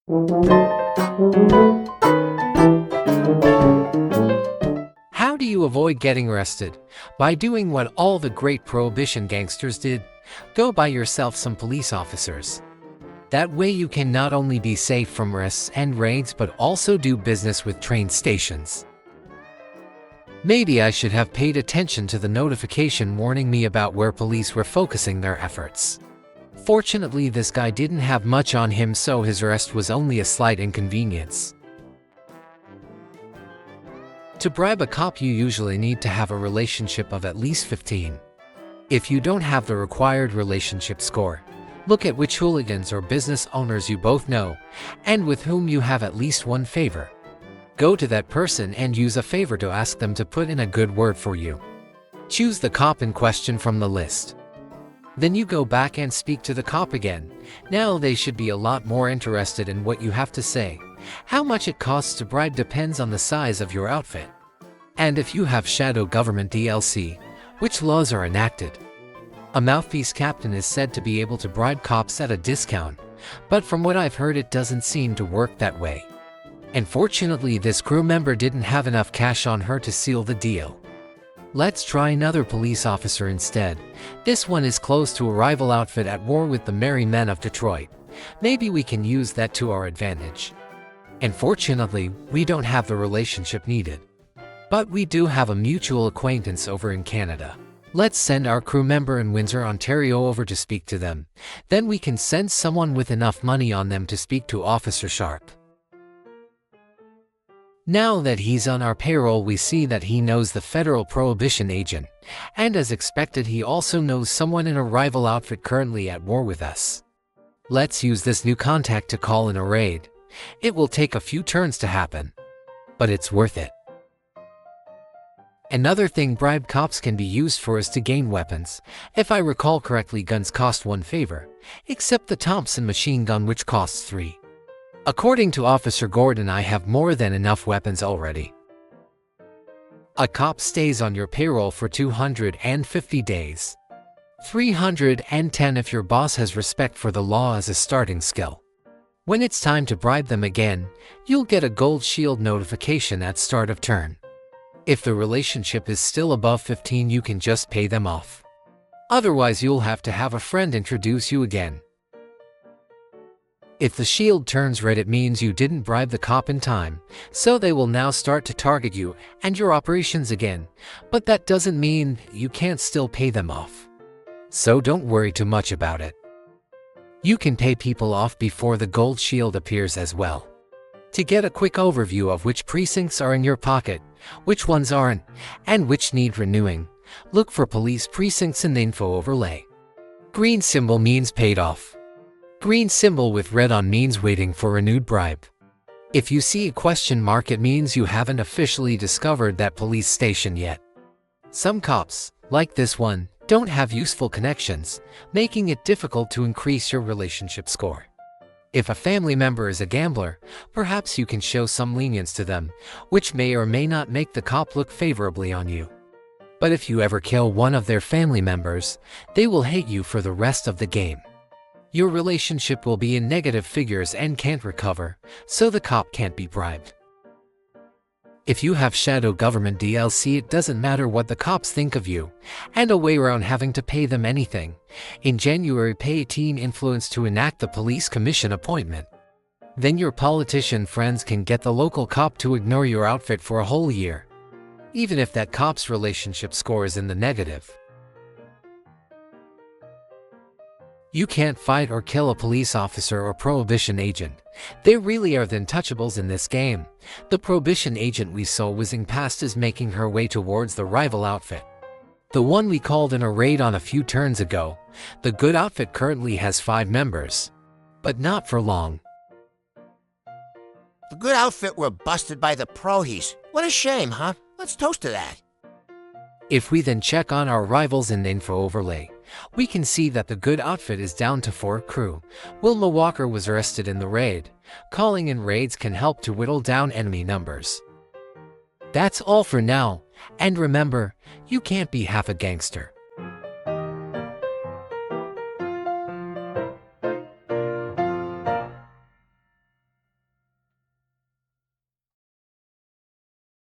How do you avoid getting arrested? By doing what all the great Prohibition gangsters did. Go buy yourself some police officers. That way you can not only be safe from arrests and raids but also do business with train stations. Maybe I should have paid attention to the notification warning me about where police were focusing their efforts. Fortunately, this guy didn't have much on him, so his arrest was only a slight inconvenience. To bribe a cop, you usually need to have a relationship of at least 15. If you don't have the required relationship score, look at which hooligans or business owners you both know, and with whom you have at least one favor. Go to that person and use a favor to ask them to put in a good word for you. Choose the cop in question from the list. Then you go back and speak to the cop again. Now they should be a lot more interested in what you have to say. How much it costs to bribe depends on the size of your outfit. And if you have shadow government DLC, which laws are enacted? A mouthpiece captain is said to be able to bribe cops at a discount, but from what I've heard, it doesn't seem to work that way. Unfortunately, this crew member didn't have enough cash on her to seal the deal. Let's try another police officer instead. This one is close to a rival outfit at war with the Merry Men of Detroit. Maybe we can use that to our advantage. Unfortunately, we don't have the relationship needed. But we do have a mutual acquaintance over in Canada. Let's send our crew member in Windsor, Ontario over to speak to them. Then we can send someone with enough money on them to speak to Officer Sharp. Now that he's on our payroll, we see that he knows the federal Prohibition agent, and as expected, he also knows someone in a rival outfit currently at war with us. Let's use this new contact to call in a raid. It will take a few turns to happen, but it's worth it. Another thing bribe cops can be used for is to gain weapons. If I recall correctly, guns cost 1 favor, except the Thompson machine gun, which costs 3. According to Officer Gordon, I have more than enough weapons already. A cop stays on your payroll for 250 days. 310 if your boss has respect for the law as a starting skill. When it's time to bribe them again, you'll get a gold shield notification at start of turn. If the relationship is still above 15, you can just pay them off. Otherwise, you'll have to have a friend introduce you again. If the shield turns red, it means you didn't bribe the cop in time, so they will now start to target you and your operations again, but that doesn't mean you can't still pay them off. So don't worry too much about it. You can pay people off before the gold shield appears as well. To get a quick overview of which precincts are in your pocket, which ones aren't, and which need renewing, look for police precincts in the info overlay. Green symbol means paid off. Green symbol with red on means waiting for renewed bribe. If you see a question mark, it means you haven't officially discovered that police station yet. Some cops, like this one, don't have useful connections, making it difficult to increase your relationship score. If a family member is a gambler, perhaps you can show some lenience to them, which may or may not make the cop look favorably on you. But if you ever kill one of their family members, they will hate you for the rest of the game. Your relationship will be in negative figures and can't recover, so the cop can't be bribed. If you have shadow government DLC, it doesn't matter what the cops think of you, and a way around having to pay them anything. In January, pay 18 influence to enact the police commission appointment. Then your politician friends can get the local cop to ignore your outfit for a whole year, even if that cop's relationship score is in the negative. You can't fight or kill a police officer or Prohibition agent. They really are the untouchables in this game. The Prohibition agent we saw whizzing past is making her way towards the rival outfit, the one we called in a raid on a few turns ago. The good outfit currently has 5 members, but not for long. The good outfit were busted by the Prohis. What a shame, huh? Let's toast to that. If we then check on our rivals in the info overlay, we can see that the good outfit is down to 4 crew. Wilma Walker was arrested in the raid. Calling in raids can help to whittle down enemy numbers. That's all for now, and remember, you can't be half a gangster.